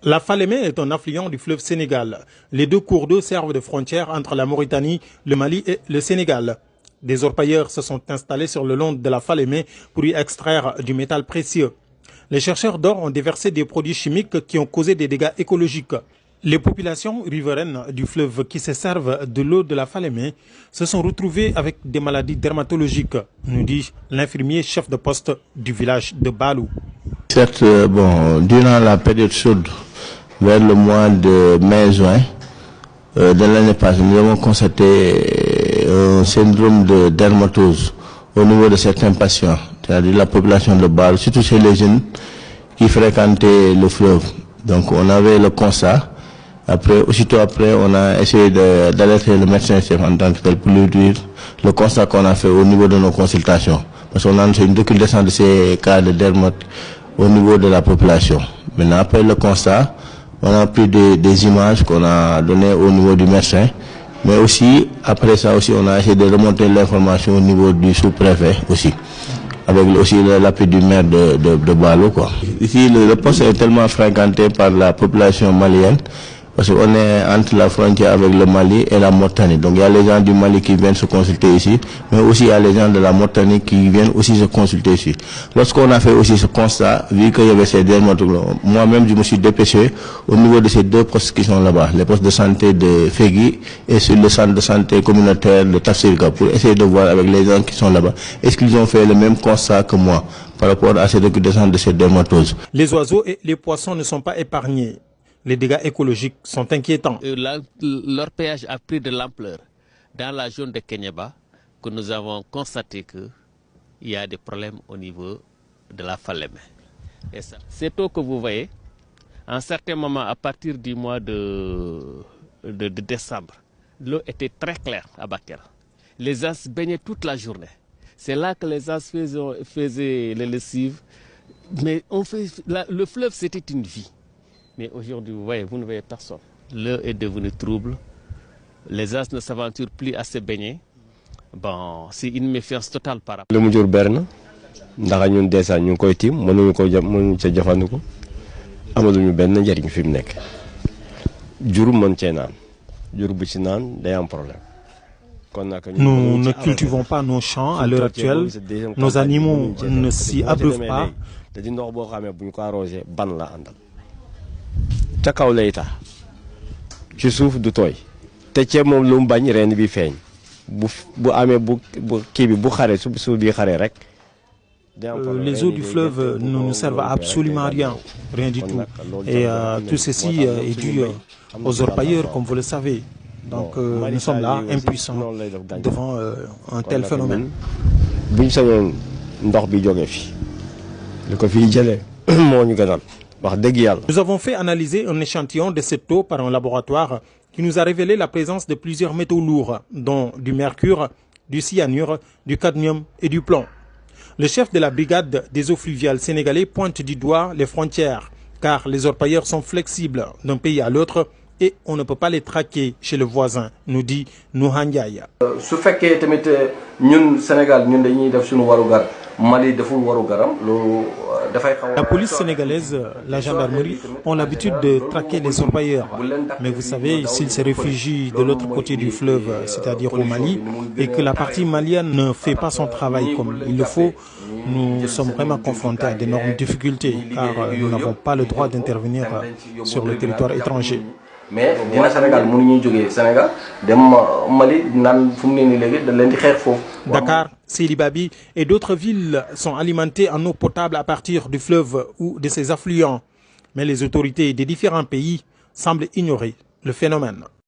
La Falémé est un affluent du fleuve Sénégal. Les deux cours d'eau servent de frontière entre la Mauritanie, le Mali et le Sénégal. Des orpailleurs se sont installés sur le long de la Falémé pour y extraire du métal précieux. Les chercheurs d'or ont déversé des produits chimiques qui ont causé des dégâts écologiques. Les populations riveraines du fleuve qui se servent de l'eau de la Falémé se sont retrouvées avec des maladies dermatologiques, nous dit l'infirmier chef de poste du village de Balou. Certes, durant la période chaude, vers le mois de mai-juin de l'année passée, nous avons constaté un syndrome de dermatose au niveau de certains patients, c'est-à-dire la population de Balou, surtout chez les jeunes qui fréquentaient le fleuve. Donc on avait le constat. Aussitôt après, on a essayé d'alerter le médecin-chef en tant que tel pour lui dire le constat qu'on a fait au niveau de nos consultations. Parce qu'on a une recrudescence de ces cas de dermatose au niveau de la population. Maintenant, après le constat, on a pris des images qu'on a données au niveau du médecin. Mais aussi, après ça aussi, on a essayé de remonter l'information au niveau du sous-préfet aussi. Avec aussi l'appui du maire de Balou, quoi. Ici, le poste est tellement fréquenté par la population malienne. Parce qu'on est entre la frontière avec le Mali et la Mauritanie. Donc il y a les gens du Mali qui viennent se consulter ici, mais aussi il y a les gens de la Mauritanie qui viennent aussi se consulter ici. Lorsqu'on a fait aussi ce constat, vu qu'il y avait ces dermatologues, moi-même je me suis dépêché au niveau de ces deux postes qui sont là-bas, les postes de santé de Fegui et sur le centre de santé communautaire de Tafsirka, pour essayer de voir avec les gens qui sont là-bas, est-ce qu'ils ont fait le même constat que moi par rapport à cette recrudescence de ces dermatoses. Les oiseaux et les poissons ne sont pas épargnés. Les dégâts écologiques sont inquiétants. Leur péage a pris de l'ampleur dans la zone de Kenyaba, que nous avons constaté qu'il y a des problèmes au niveau de la Falémé. Et ça, cette eau que vous voyez, à un certain moment, à partir du mois de décembre, l'eau était très claire à Bakel. Les gens se baignaient toute la journée. C'est là que les gens faisaient les lessives. Mais le fleuve, c'était une vie. Mais aujourd'hui, vous voyez, vous ne voyez personne. L'eau est devenue trouble. Les gens ne s'aventurent plus à se baigner. Bon, c'est une méfiance totale par rapport. Le mujur berna ndax ñun déjà ñu koy tim mënuñu ci jëfandiku amaluñu benn njariñ fi mu nekk jur mën cee naan jur bu ci naan day am problème. Nous ne cultivons pas nos champs à l'heure actuelle. Nos animaux ne s'y abreuvent pas. te di ndox boo xamee bu ñu ko arrosé ban la àndal. ca kaw lay tax ci suuf du tooy te ceeb moom lu mu bañ reen bi feeñ bu amee bu kii bi bu xaree suuf bi xaree rek. Les eaux du fleuve ne nous servent absolument rien du tout. Et tout ceci est dû aux orpailleurs, comme vous le savez. Donc nous sommes là, impuissants, devant un tel phénomène. buñ sañoon ndox bi jógee fi li ko fiy jëlee moo ñu gënal. Nous avons fait analyser un échantillon de cette eau par un laboratoire qui nous a révélé la présence de plusieurs métaux lourds, dont du mercure, du cyanure, du cadmium et du plomb. Le chef de la brigade des eaux fluviales sénégalais pointe du doigt les frontières, car les orpailleurs sont flexibles d'un pays à l'autre et on ne peut pas les traquer chez le voisin, nous dit Nouhandiaye. Su fekkee tamit ñun Sénégal ñun dañuy def suñu warugar Mali deful warugaram loolu dafay xaw. La police sénégalaise, la gendarmerie ont l'habitude de traquer les orpailleurs. Mais vous savez, s'ils se réfugient de l'autre côté du fleuve, c'est-à-dire au Mali, et que la partie malienne ne fait pas son travail comme il le faut, nous sommes vraiment confrontés à d'énormes difficultés, car nous n'avons pas le droit d'intervenir sur le territoire étranger. Mais dina Sénégal mënuñuy jógee Sénégal dem Mali naan fu mu ne nii léegi dañ leen di xeex foofu. Dakar, Sidi Babi et d'autres villes sont alimentées en eau potable à partir du fleuve ou de ses affluents. Mais les autorités des différents pays semblent ignorer le phénomène.